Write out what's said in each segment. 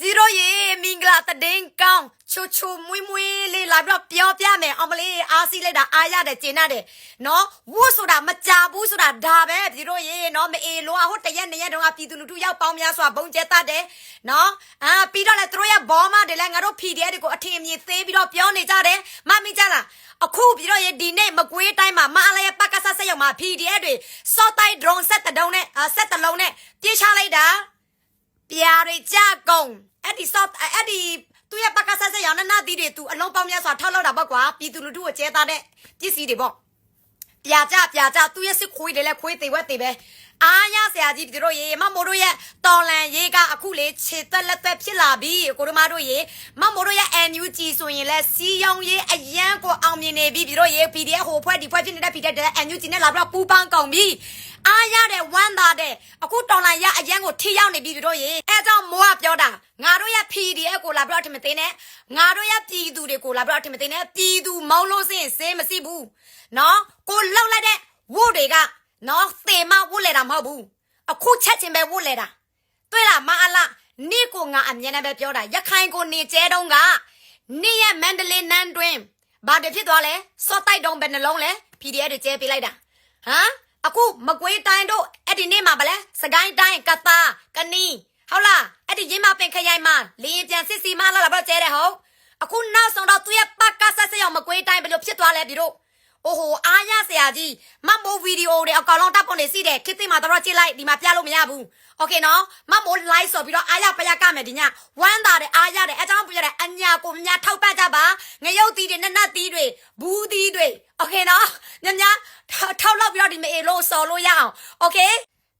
ဒီတော့ရေမင်္ဂလာတည်င်းကောင်းချိုချိုမွေးမွေးလေးလာပြီးတော့ပြောပြမယ်အောင်မလေးအားစီးလိုက်တာအားရတယ်ကျင်ရတယ်နော်ဝတ်ဆိုတာမကြဘူးဆိုတာဒါပဲဒီတော့ရေနော်မအေလိုဟိုတရက်နှစ်ရက်တုန်းကပြည်သူလူထုရောက်ပေါင်းများစွာဘုံကျဲတတ်တယ်နော်ပြီးတော့လည်းသူတို့ရဲ့ဘောမတွေလည်းငါတို့ PDF တွေကိုအထင်အမြင်သေးပြီးတော့ပြောနေကြတယ်မမိကြလားအခုပြီးတော့ရေဒီနေ့မကွေးတိုင်းမှာမအားလည်းပကဆဆက်ရောက်မှာ PDF တွေစော့တိုက် drone ဆက်တလုံးနဲ့ဆက်တလုံးနဲ့ပြေးချလိုက်တာပြာတွေကြကုန်အဲ့ဒီသူရဲ့ပကဆက်ဆက်ရောင်းနာတီးတွေသူအလုံးပေါင်းများစွာထောက်လောက်တာပေါ့ကွာပြည်သူလူထုကိုကျဲသားတဲ့ပစ္စည်းတွေပေါ့ပြာကြသူရဲ့စစ်ခွေးတွေလည်းခွေးသေးဝက်သေးပဲအားရဆရာကြီးတို့ရေမမိုးတို့ရဲ့တော်လန်ရေးကအခုလေခြေသက်လက်သက်ဖြစ်လာပြီကိုတို့မတို့ရေမမိုးတို့ရဲ့ NUG ဆိုရင်လဲစီယောင်ရေးအရန်ကိုအောင်မြင်နေပြီတို့ရေ PDF ဟိုဖွဲ့ဒီဖွဲ့ဖြစ်နေတဲ့ PDF တဲ့ NUG နဲ့လာပြီးတော့ပူးပေါင်းကုန်ပြီအားရတဲ့ဝမ်းသာတဲ့အခုတော်လန်ရအရန်ကိုထိရောက်နေပြီတို့ရေအဲကြောင့်မိုးကပြောတာငါတို့ရဲ့ PDF ကိုလာပြီးတော့ထမသိနဲ့ငါတို့ရဲ့ပြည်သူတွေကိုလာပြီးတော့ထမသိနဲ့ပြည်သူမုံလို့စင်စေးမရှိဘူးနော်ကိုလောက်လိုက်တဲ့ဝို့တွေကနော်သေမဝတ်လေတာမဟုတ်ဘူးအခုချက်ချင်းပဲဝတ်လေတာတွေ့လားမအလားနေ့ကိုငါအမြဲတမ်းပဲပြောတာရခိုင်ကိုနေကျဲတုံးကနေ့ရဲ့မန္တလေးနန်းတွင်ဘာတွေဖြစ်သွားလဲစော့တိုက်တုံးပဲနှလုံးလဲ PDF တွေကျဲပေးလိုက်တာဟမ်အခုမကွေးတိုင်းတို့အဲ့ဒီနေ့မှာဗလဲစကိုင်းတိုင်းကသာကနီဟုတ်လားအဲ့ဒီရင်းမပင်ခရိုင်မှာလေရင်ပြန်စစ်စီမလာတော့ကျဲတယ်ဟုတ်အခုနောက်ဆုံးတော့သူရဲ့ပကဆက်ဆက်ရောက်မကွေးတိုင်းဘယ်လိုဖြစ်သွားလဲပြီတို့โอ้โหအားရဆရာကြီးမမိုးဗီဒီယိုတွေအကောင်လုံးတပ်ပုံနေစီးတယ်ခစ်သိမှာတော့ကြည့်လိုက်ဒီမှာပြလို့မရဘူးโอเคနော်မမိုး live ဆိုပြီးတော့အားရပရကမယ်ဒီညဝမ်းသာတယ်အားရတယ်အကြောင်းပြရတယ်အညာကိုမြထောက်ပတ်ကြပါငရုတ်တီးတွေနနတ်တီးတွေဘူးတီးတွေโอเคနော်ညထောက်လောက်ပြီးတော့ဒီမေလို့စော်လို့ရအောင်โอเค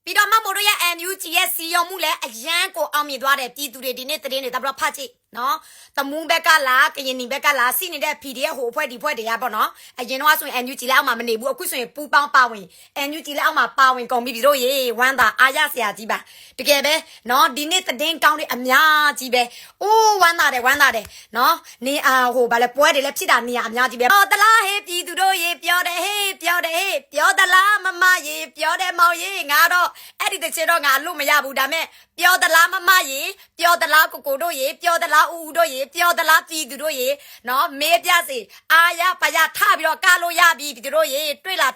ပြီးတော့မမိုးတို့ရဲ့ NUG ရဲ့စီယုံမှုလည်းအရန်ကိုအောင်မြင်သွားတယ်ပြည်သူတွေဒီနေ့သတင်းတွေတပ်ပြီးတော့ဖတ်ကြည့်နော်တမူးဘက်ကလားကရင်နီဘက်ကလားစီနေတဲ့ PDF ဟိုအဖွဲ့ဒီဖွဲ့တွေရပေါ့နော်အရင်တော့ဆိုရင် NUG လက်အောက်မှာမနေဘူးအခုဆိုရင်ပူပေါင်းပါဝင် NUG လက်အောက်မှာပါဝင်ကုန်ပြီတို့ရေဝမ်းသာအားရဆရာကြီးပါတကယ်ပဲနော်ဒီနေ့သတင်းကောင်းတွေအများကြီးပဲအိုးဝမ်းသာတယ်နော်နေဟိုဗာလဲပွဲတွေလည်းဖြစ်တာနေရအများကြီးပဲဟောတလားဟေးပြည်သူတို့ရေပြောတယ်ဟေးပြောတလားမမရေပြောတယ်မောင်ရေငါတော့အဲ့ဒီတချေတော့ငါလို့မရဘူးဒါမဲ့ပြောတလားမမရေပြောတလားကိုကိုတို့ရေပြောတလားဦးတို့ရေပြောတလားပြည်သူတို့ရေနော်မေးပြစီအားရပါရထပြီးတော့ကားလို့ရပြီပြည်သူတို့ရေတွေ့လား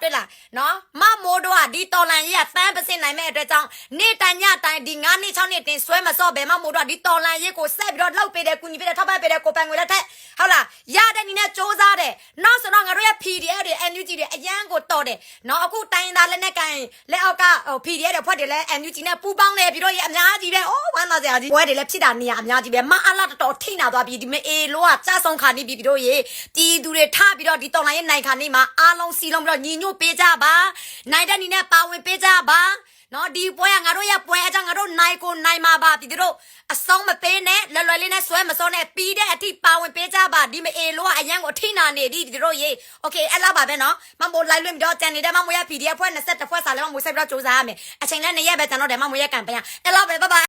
နော်မမိုးတို့ကဒီတော်လန်ကြီးကတန်းပစင်နိုင်မဲ့အတွက်ကြောင့်နေ့တိုင်းညတိုင်းဒီ9နှစ်6နှစ်တင်ဆွဲမစော့ဘယ်မမိုးတို့ကဒီတော်လန်ကြီးကိုဆက်ပြီးတော့လှုပ်ပေးတယ်ကုညီပေးတယ်ထောက်ပံ့ပေးတယ်ကိုပန်ငွေလက်ထက်ဟုတ်လားရတဲ့နီနဲ့စ조사တယ်နောက်ဆိုတော့ငါတို့ရဲ့ PDF တွေ NUG တွေအရန်ကိုတော်တယ်နော်အခုတိုင်းသားလက်နဲ့ကန်လက်အောက်ကPDF တွေဖွဲ့တယ်လဲ NUG နဲ့ပူပေါင်းတယ်ပြီးတော့ရေအများကြီးပဲအိုးဝမ်းသာစရာကြီးပွဲတွေလည်းဖြစ်တာနေရအများကြီးပဲမအလားတော်ထိနာသွားပြီဒီမေလိုကကြဆုံးခါနေပြီတို့ရေပြည်သူတွေထပြီးတော့ဒီတော်လိုင်းရဲ့နိုင်ခါနေမှာအားလုံးစီလုံးပြီးတော့ညီညွတ်ပေးကြပါနိုင်တဲ့နီနဲ့ပါဝင်ပေးကြပါနော်ဒီပွဲကငါတို့ရဲ့ပွဲအကြောင်းငါတို့နိုင်ကိုနိုင်မှာပါပြည်သူတို့အဆုံးမပေးနဲ့လွယ်လွယ်လေးနဲ့ဆွဲမစောနဲ့ပြီးတဲ့အထိပါဝင်ပေးကြပါဒီမေလိုကအရန်ကိုထိနာနေပြီပြည်သူတို့ရေโอเคအဲ့လောက်ပါပဲနော်မမိုးလိုက်လွင့်ပြီးတော့ကြံနေတဲ့မမိုးရဲ့ PDF ဖွဲ့21ဖွဲ့စာလဲမမိုးဆက်ပြီးတော့စူးစမ်းရမယ်အချိန်နဲ့2ရက်ပဲကျွန်တော်တယ်မမိုးရဲ့ကံပန်းအဲ့လောက်ပဲဘိုင်